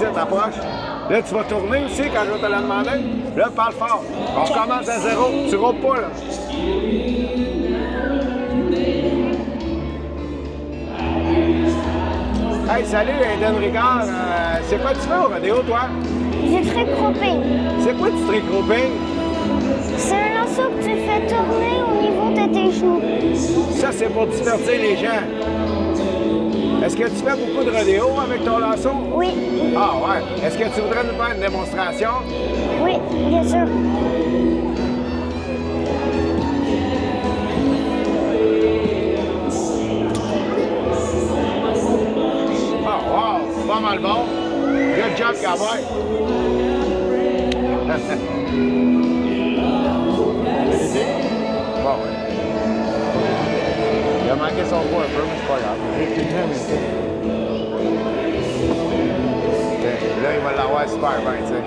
ici, t'approches. Là, tu vas tourner aussi quand je vais te la demander. Là, parle fort. On recommence à zéro. Tu roupes pas, là. Hey, salut, Eden Ricard. C'est quoi tu fais au rodéo, toi? Du trick roping. C'est quoi du trick roping? C'est un lasso que tu fais tourner au niveau de tes genoux. Ça, c'est pour divertir les gens. Est-ce que tu fais beaucoup de rodéo avec ton lasso? Oui. Ah ouais. Est-ce que tu voudrais nous faire une démonstration? Oui, bien sûr. Oh wow, c'est pas mal bon. Good job, cowboy. Bon, ouais. Il a manqué son coup un peu, mais c'est pas grave. Là, il va l'avoir super bien, tu sais.